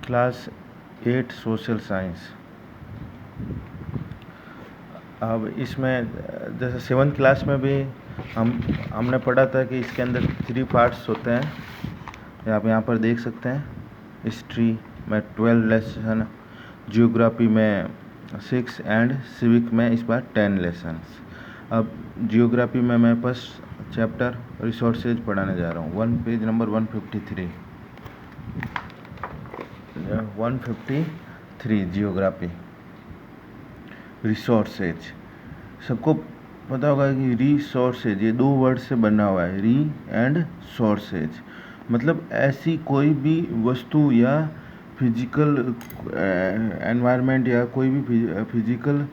Class 8 social science. अब इसमें जैसे 7th क्लास में भी हमने पढ़ा था कि इसके अंदर 3 पार्ट्स होते हैं। आप यहाँ पर देख सकते हैं। हिस्ट्री में 12 लेसन, जियोग्राफी में 6 एंड सिविक में इस बार 10 लेसन्स। अब जियोग्राफी में मैं फर्स्ट चैप्टर रिसोर्सेज पढ़ाने जा रहा हूँ। Page number 153 geography. रिसोर्सेज, सबको पता होगा कि रिसोर्सेज ये 2 वर्ड से बना हुआ है, री एंड सोर्सेज। मतलब ऐसी कोई भी वस्तु या फिजिकल एनवायरनमेंट या कोई भी फिजिकल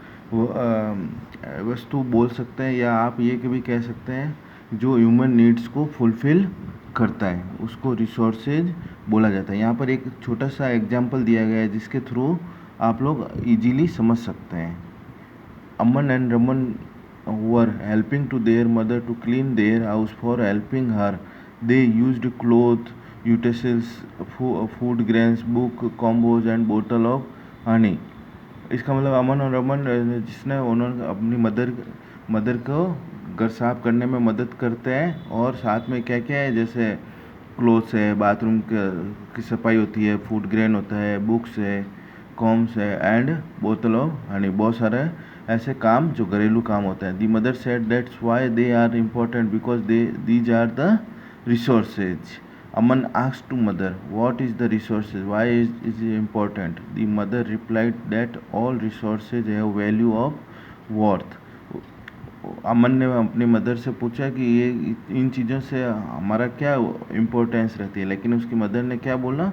वस्तु बोल सकते हैं, या आप ये भी कह सकते हैं जो ह्यूमन नीड्स को फुलफिल करता है, उसको रिसोर्सेज बोला जाता है। यहाँ पर एक छोटा सा एग्जाम्पल दिया गया है जिसके थ्रू आप लोग इजीली समझ सकते हैं। Amman and Raman were helping to their mother to clean their house. For helping her, they used clothes, utensils, food grains, book, combos and bottle of honey. इसका मतलब अमन और रमन जिसने उन्होंने अपनी मदर को घर साफ करने में मदद करते हैं, और साथ में क्या क्या है, जैसे क्लोथ्स है, बाथरूम की सफाई होती है, फूड ग्रेन होता है, बुक्स है, कॉम्स है एंड बोतल ऑफ हनी। बहुत सारे ऐसे काम जो घरेलू काम होते हैं। The mother said that's why they are important because these are the resources. Aman asked to mother what is the resources, why is important. The mother replied that all resources have value of worth. Aman ने अपनी mother से पूछा कि ये इन चीज़ों से हमारा क्या इम्पोर्टेंस रहती है, लेकिन उसकी मदर ने क्या बोला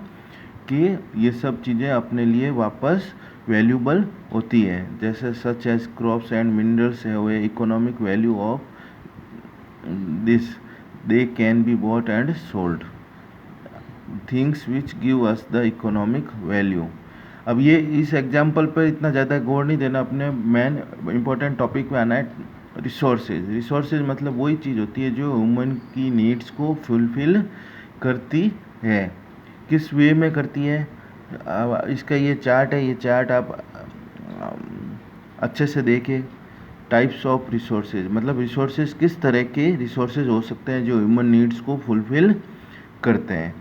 कि ये सब चीज़ें अपने लिए वापस वैल्यूबल होती है, जैसे such as crops and minerals have a economic value of this, they can be bought and sold, things which give us the economic value. अब ये इस एग्जाम्पल पर इतना ज़्यादा गौर नहीं देना, अपने मेन इंपॉर्टेंट टॉपिक पे आना है। रिसोर्सेज, रिसोर्सेज मतलब वही चीज़ होती है जो ह्यूमन की नीड्स को फुलफिल करती है। किस वे में करती है, इसका ये चार्ट है, ये चार्ट आप अच्छे से देखें। टाइप्स ऑफ रिसोर्सेज, मतलब रिसोर्सेज किस तरह के रिसोर्सेज हो सकते हैं जो ह्यूमन नीड्स को फुलफिल करते हैं।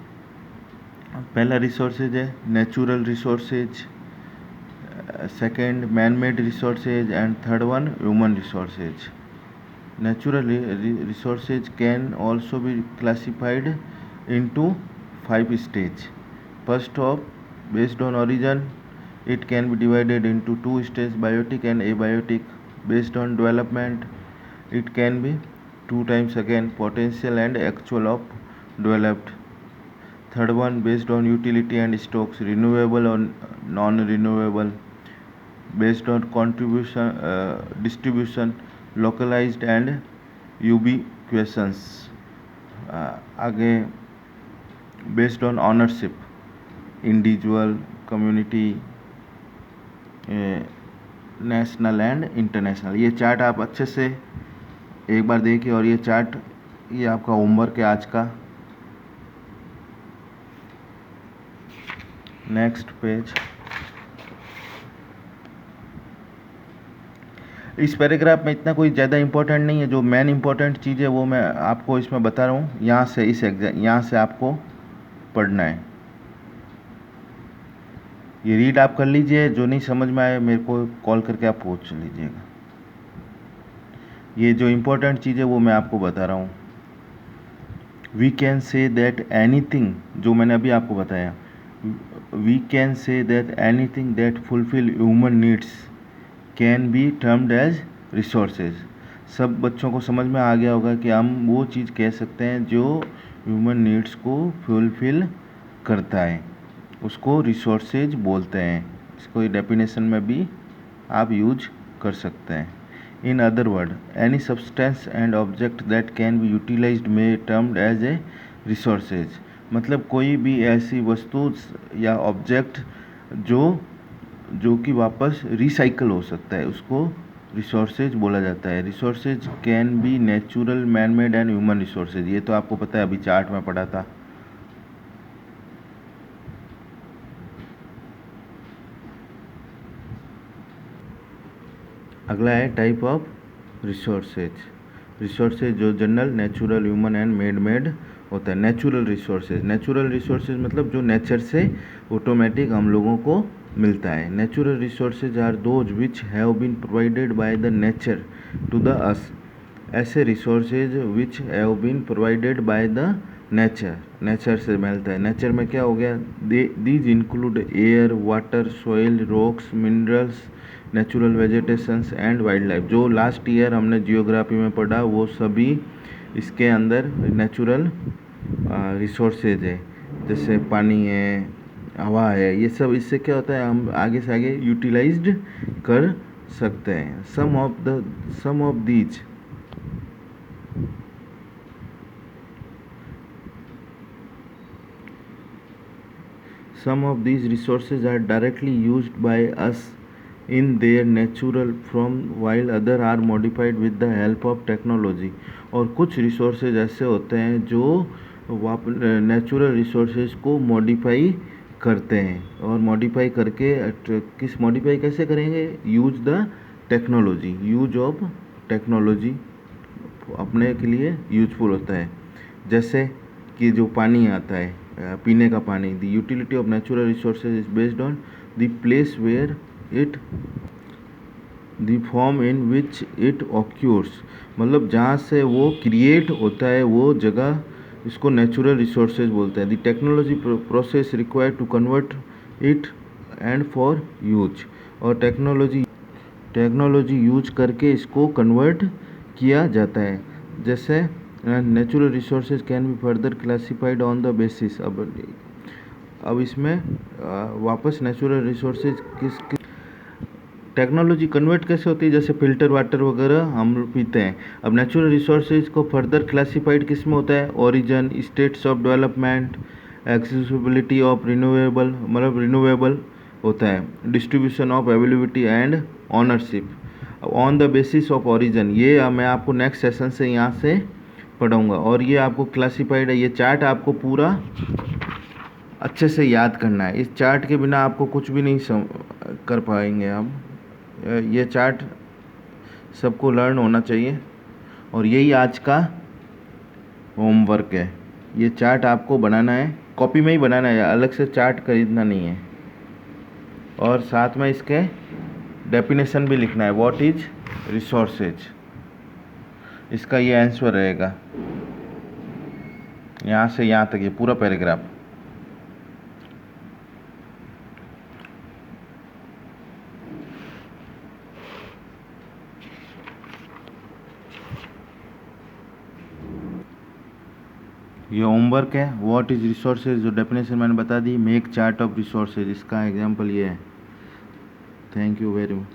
पहला रिसोर्सेज है natural resources, second man made resources and third one human resources. Natural resources can also be classified into 5 stage. First off, based on origin, it can be divided into 2 stages, biotic and abiotic. Based on development, it can be 2 times again potential and actual of developed. Third one, based on utility and stocks, renewable or non-renewable. Based on contribution, distribution, localized and ubiquitous. आगे based on ownership, individual, community, national and international. ये chart आप अच्छे से एक बार देखिए, और ये chart ये आपका होमवर्क है आज का। Next page. इस पैराग्राफ में इतना कोई ज़्यादा इंपॉर्टेंट नहीं है, जो मेन इंपॉर्टेंट चीज़ है वो मैं आपको इसमें बता रहा हूँ। यहाँ से इस एग्जाम यहाँ से आपको पढ़ना है। ये रीड आप कर लीजिए, जो नहीं समझ में आए मेरे को कॉल करके आप पूछ लीजिएगा। ये जो इम्पोर्टेंट चीज़ है वो मैं आपको बता रहा हूँ। We can say that anything, जो मैंने अभी आपको बताया, we can say that anything that fulfil human needs can be termed as resources. सब बच्चों को समझ में आ गया होगा कि हम वो चीज़ कह सकते हैं जो ह्यूमन नीड्स को फुलफिल करता है, उसको रिसोर्सेज बोलते हैं। इसको डेफिनेशन में भी आप यूज कर सकते हैं। In other word, any substance and object that can be utilized may termed as a resources. मतलब कोई भी ऐसी वस्तु या ऑब्जेक्ट जो कि वापस रिसाइकल हो सकता है, उसको रिसोर्सेज बोला जाता है। Resources can B natural, man made and human resources. ये तो आपको पता है, अभी चार्ट में पढ़ा था। अगला है टाइप ऑफ रिसोर्सेज। रिसोर्सेज जो general, natural, human and made होता है। नेचुरल रिसोर्सेज मतलब जो नेचर से ऑटोमेटिक हम लोगों को मिलता है। Natural resources are those which have been provided by the nature to the us. ऐसे resources which have been provided by the nature से मिलता है। नेचर में क्या हो गया, these include air, water, soil, rocks, minerals, natural vegetations and wildlife. जो last year हमने जियोग्राफी में पढ़ा वो सभी इसके अंदर नेचुरल रिसोर्सेज है, जैसे पानी है, हवा है, ये सब इससे क्या होता है हम आगे से आगे यूटिलाइज्ड कर सकते हैं। Some of these Some of these resources are directly used by us in their natural form while other are modified with the help of technology। और कुछ रिसोर्सेज ऐसे होते हैं जो नेचुरल रिसोर्सेज को मॉडिफाई करते हैं, और मॉडिफाई करके मॉडिफाई कैसे करेंगे, यूज ऑफ टेक्नोलॉजी अपने के लिए यूजफुल होता है। जैसे कि जो पानी आता है, पीने का पानी, the utility of natural resources is based on the place where it, the form in which it occurs, मतलब जहाँ से वो क्रिएट होता है वो जगह, इसको नेचुरल रिसोर्सेज बोलते हैं। The technology process required to convert it and for use, और टेक्नोलॉजी यूज करके इसको कन्वर्ट किया जाता है। जैसे natural resources can be further classified on the basis. अब इसमें वापस नेचुरल रिसोर्सेज किस टेक्नोलॉजी कन्वर्ट कैसे होती है, जैसे फिल्टर वाटर वगैरह हम पीते हैं। अब नेचुरल रिसोर्सेज को फर्दर क्लासिफाइड किस में होता है, origin, states of development, accessibility of renewable, मतलब रिन्यूएबल होता है, distribution of availability and ownership on the basis of origin. ये मैं आपको नेक्स्ट सेशन से यहाँ से पढ़ाऊँगा, और ये आपको क्लासिफाइड है। ये चार्ट आपको पूरा अच्छे से याद करना है, इस चार्ट के बिना आपको कुछ भी नहीं कर पाएंगे आप। ये चार्ट सबको लर्न होना चाहिए, और यही आज का होमवर्क है। ये चार्ट आपको बनाना है, कॉपी में ही बनाना है, अलग से चार्ट खरीदना नहीं है। और साथ में इसके डेफिनेशन भी लिखना है, व्हाट इज रिसोर्सेज, इसका ये आंसर रहेगा यहाँ से यहाँ तक, ये पूरा पैराग्राफ। ये होमवर्क है, व्हाट इज रिसोर्सेज, जो डेफिनेशन मैंने बता दी। मेक चार्ट ऑफ रिसोर्सेज, इसका एग्जांपल ये है। Thank you very much.